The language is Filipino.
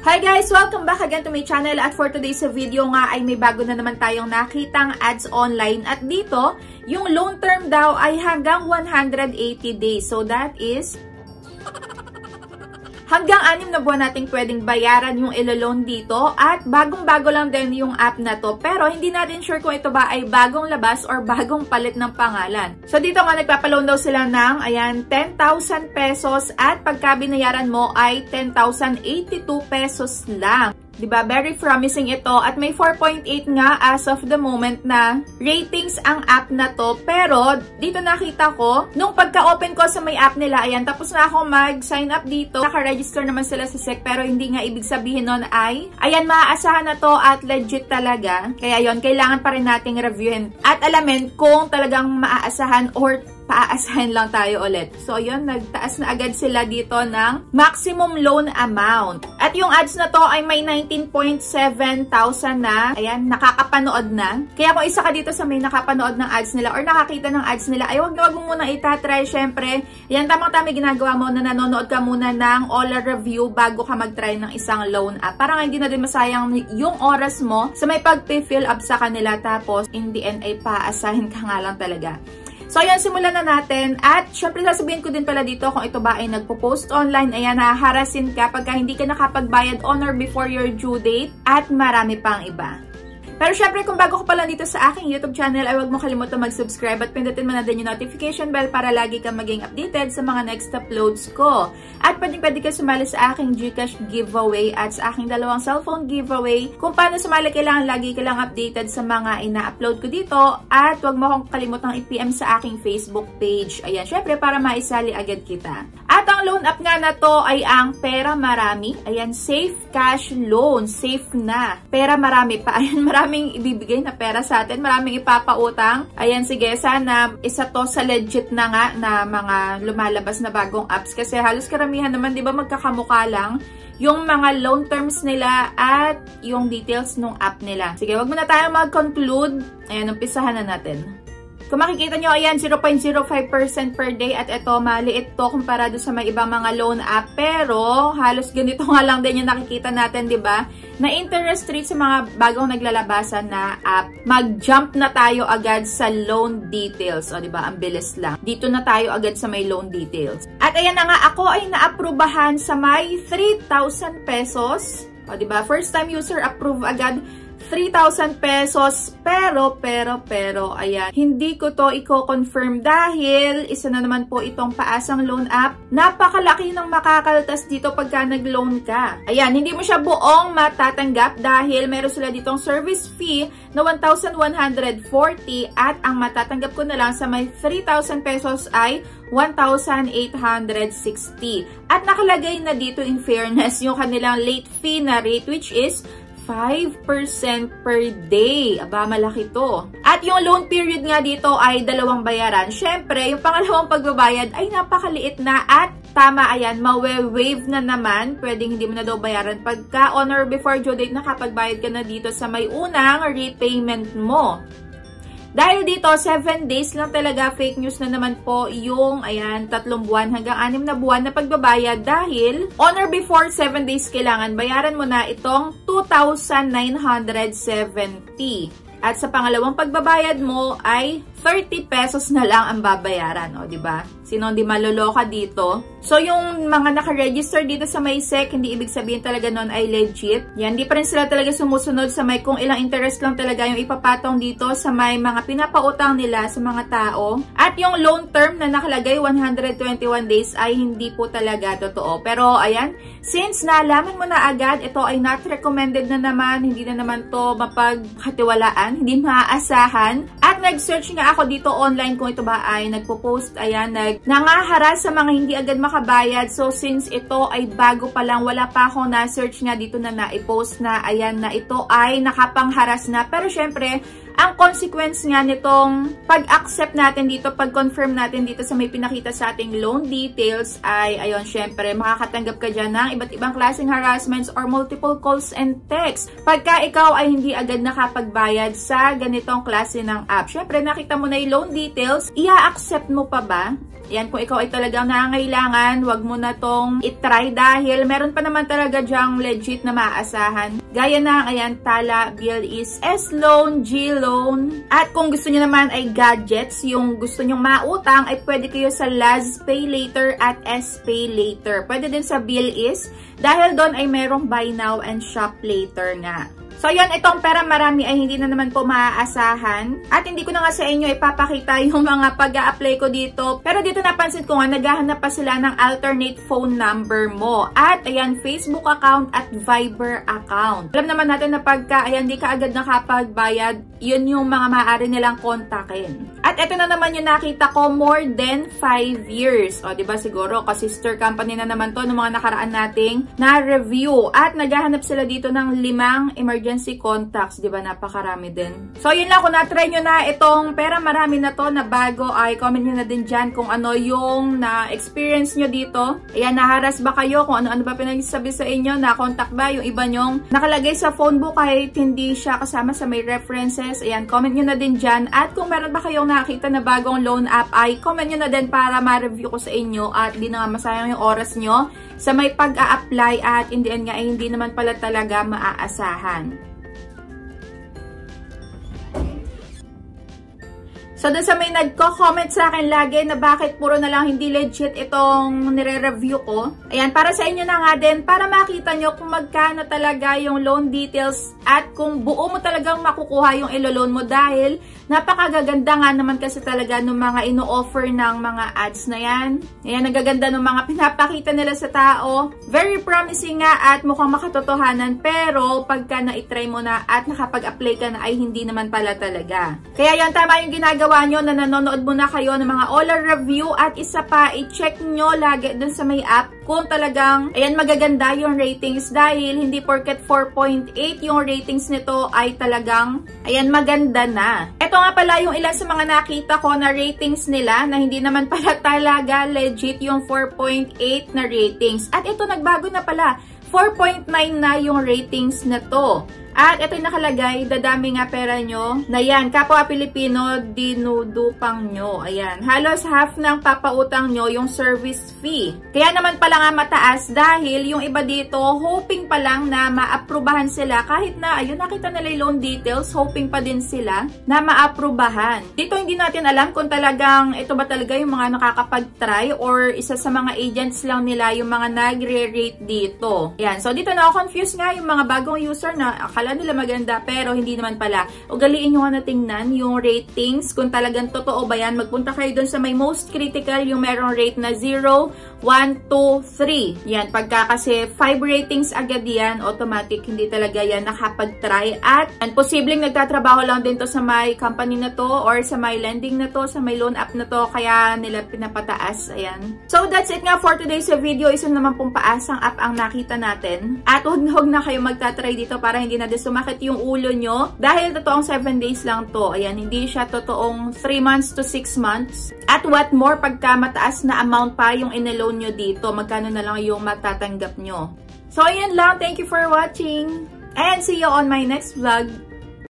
Hi guys! Welcome back again to my channel at for today's video nga ay may bago na naman tayong nakitang ads online at dito, yung loan term daw ay hanggang 180 days. So that is hanggang 6 na buwan nating pwedeng bayaran yung ilo-loan dito at bagong-bago lang din yung app na to. Pero hindi natin sure kung ito ba ay bagong labas or bagong palit ng pangalan. So dito nga nagpapaloan daw sila ng ayan 10,000 pesos at pagka binayaran mo ay 10,082 pesos lang. Diba? Very promising ito at may 4.8 nga as of the moment na ratings ang app na to. Pero dito nakita ko, nung pagka-open ko sa may app nila, ayan, tapos na ako mag-sign up dito. Naka-register naman sila sa SEC pero hindi nga ibig sabihin nun ay, ayan, maaasahan na to at legit talaga. Kaya yon, kailangan pa rin nating reviewin at alamin kung talagang maaasahan or paaasahin lang tayo ulit. So, yun, nagtaas na agad sila dito ng maximum loan amount. At yung ads na to ay may 19.7 thousand na, ayan, nakakapanood na. Kaya kung isa ka dito sa may nakapanood ng ads nila or nakakita ng ads nila, ay huwag mo muna itatry. Syempre, yan, tamang-tama ginagawa mo na nanonood ka muna ng all review bago ka mag-try ng isang loan app. Parang hindi na din masayang yung oras mo sa may pag-fill up sa kanila tapos in the end ay paasahin ka nga lang talaga. So, ayan, simulan na natin. At, syempre, sasabihin ko din pala dito kung ito ba ay nagpo-post online. Ayan, haharasin ka pagka hindi ka nakapagbayad on or before your due date. At marami pang iba. Pero syempre, kung bago ka pala dito sa aking YouTube channel, ay huwag mo kalimutan mag-subscribe at pindutin mo na din yung notification bell para lagi kang maging updated sa mga next uploads ko. At pwede ka sumali sa aking GCash giveaway at sa aking 2 cellphone giveaway. Kung paano sumali, kailangan lagi ka lang updated sa mga ina-upload ko dito. At huwag mo akong kalimutang i-PM sa aking Facebook page. Ayan, syempre, para maisali agad kita. At ang loan app nga na to ay ang Pera Marami. Ayan, safe cash loan. Safe na. Pera Marami pa. Ayan, maraming ibibigay na pera sa atin. Maraming ipapautang. Ayan, sige, sana isa to sa legit na nga na mga lumalabas na bagong apps. Kasi halos karamihan naman, di ba, magkakamukha lang yung mga loan terms nila at yung details ng app nila. Sige, wag muna tayo mag-conclude. Ayan, umpisahan na natin. Kung makikita nyo, ayan, 0.05% per day at ito, maliit to kumpara doon sa may ibang mga loan app. Pero, halos ganito nga lang din yung nakikita natin, di ba? Na interest rate sa mga bagong naglalabasan na app. Mag-jump na tayo agad sa loan details. O, di ba? Ang bilis lang. Dito na tayo agad sa may loan details. At ayan na nga, ako ay naaprubahan sa may 3,000 pesos. O, di ba? First time user approve agad. 3,000 pesos, pero, ayan, hindi ko to i-confirm dahil isa na naman po itong paasang loan app. Napakalaki ng makakaltas dito pagka nag-loan ka. Ayan, hindi mo siya buong matatanggap dahil meron sila ditong service fee na 1,140 at ang matatanggap ko na lang sa may 3,000 pesos ay 1,860. At nakalagay na dito in fairness yung kanilang late fee na rate which is 5% per day. Aba, malaki to. At yung loan period nga dito ay 2 bayaran. Syempre, yung pangalawang pagbabayad ay napakaliit na at tama, ayan, mawe-wave na naman. Pwedeng hindi mo na daw bayaran pagka on or before due date nakapagbayad ka na dito sa may unang repayment mo. Dahil dito, 7 days lang talaga, fake news na naman po yung, ayan, 3 buwan hanggang 6 na buwan na pagbabayad dahil on or before 7 days kailangan bayaran mo na itong 2,970. At sa pangalawang pagbabayad mo ay 30 pesos na lang ang babayaran, o, di ba? Sino hindi maloloka dito? So, yung mga naka-register dito sa may SEC, hindi ibig sabihin talaga nun ay legit. Yan, di pa rin sila talaga sumusunod sa may kung ilang interest lang talaga yung ipapatong dito sa may mga pinapautang nila sa mga tao. At yung loan term na nakalagay 121 days ay hindi po talaga totoo. Pero, ayan, since nalaman mo na agad, ito ay not recommended na naman, hindi na naman to mapagkatiwalaan, hindi maaasahan. At nag-search nga ako dito online kung ito ba ay nagpo-post, ayan, nangaharas sa mga hindi agad makabayad. So, since ito ay bago pa lang, wala pa ako na-search nga dito na na-post na, ayan, na ito ay nakapangharas na. Pero, syempre, ang consequence nga nitong pag-accept natin dito, pag-confirm natin dito sa may pinakita sa ating loan details ay, ayun, syempre, makakatanggap ka dyan ng iba't ibang klaseng harassments or multiple calls and texts. Pagka ikaw ay hindi agad nakapagbayad sa ganitong klase ng app. Syempre, nakita mo na yung loan details, i-accept mo pa ba? Ayan, kung ikaw ay talagang nangangailangan, wag mo na tong itry dahil meron pa naman talaga dyang legit na maaasahan. Gaya ng, ayan, Tala, BLEs, S-Loan, G-Loan. At kung gusto nyo naman ay gadgets, yung gusto nyong mautang, ay pwede kayo sa Laz Pay Later at S-Pay Later. Pwede din sa BLEs dahil doon ay merong Buy Now and Shop Later nga. So, yun, itong pera marami ay hindi na naman po maaasahan. At hindi ko na nga sa inyo ipapakita yung mga pag-a-apply ko dito. Pero dito napansin ko nga, naghahanap pa sila ng alternate phone number mo. At, ayan, Facebook account at Viber account. Alam naman natin na pagka, ayan, di ka agad nakapagbayad, yun yung mga maaari nilang kontakin. At ito na naman yung nakita ko, more than 5 years. O, diba siguro, kasi sister company na naman to ng mga nakaraan nating na-review. At naghahanap sila dito ng 5 emergency contacts. Diba, napakarami din. So, yun lang, kung na-try nyo na itong pera marami na to na bago, ay comment nyo na din dyan kung ano yung na-experience nyo dito. Ayan, naharas ba kayo? Kung ano-ano ba pinagsasabi sa inyo? Na-contact ba yung iba nyong nakalagay sa phone book kahit hindi siya kasama sa may references? Ayan, comment nyo na din dyan. At kung meron ba kayong nakita na bagong loan app, ay comment nyo na din para ma-review ko sa inyo at di na nga masayang yung oras nyo sa may pag-a-apply at in the end nga ay hindi naman pala talaga maaasahan. So, doon sa may nagko-comment sa akin lagi na bakit puro na lang hindi legit itong nire-review ko. Ayan, para sa inyo na nga din, para makita nyo kung magkano talaga yung loan details at kung buo mo talagang makukuha yung ilo-loan mo dahil napakagaganda nga naman kasi talaga ng mga ino-offer ng mga ads na yan. Ayan, nagaganda ng mga pinapakita nila sa tao. Very promising nga at mukhang makatotohanan pero pagka na-try mo na at nakapag-apply ka na ay hindi naman pala talaga. Kaya yan, tama yung ginagawa nyo na nanonood muna kayo ng mga all review at isa pa, i-check nyo lagi dun sa may app kung talagang, ayan, magaganda yung ratings dahil hindi porket 4.8 yung ratings nito ay talagang, ayan, maganda na. Ito nga pala yung ilan sa mga nakita ko na ratings nila na hindi naman pala talaga legit yung 4.8 na ratings. At ito, nagbago na pala. 4.9 na yung ratings na to. At ito yung nakalagay, dadami nga pera nyo. Na yan, kapwa Pilipino, dinudupang nyo. Ayan, halos half ng papautang nyo yung service fee. Kaya naman pala nga mataas dahil yung iba dito, hoping pa lang na maaprubahan sila. Kahit na, ayun, nakita nila yung loan details, hoping pa din sila na maaprubahan. Dito hindi natin alam kung talagang ito ba talaga yung mga nakakapag-try or isa sa mga agents lang nila yung mga nagre-rate dito. Ayan, so dito na ako confused nga yung mga bagong user na akala nila maganda pero hindi naman pala. Ugaliin nyo nga na tingnan yung ratings kung talagang totoo ba yan. Magpunta kayo dun sa may most critical yung merong rate na 0, 1, 2, 3. Yan, pagka kasi 5 ratings agad yan, automatic hindi talaga yan nakapag-try at posibleng nagtatrabaho lang din to sa may company na to or sa may lending na to, sa may loan app na to, kaya nila pinapataas. Ayan. So that's it nga for today's video. Isa naman pong paasang app ang nakita natin. At huwag na kayo magtatry dito para hindi na sumakit yung ulo nyo. Dahil totoong 7 days lang to. Ayan, hindi siya totoong 3 months to 6 months. At what more, pagka mataas na amount pa yung in-loan nyo dito, magkano na lang yung matatanggap nyo. So, ayan lang. Thank you for watching. And see you on my next vlog.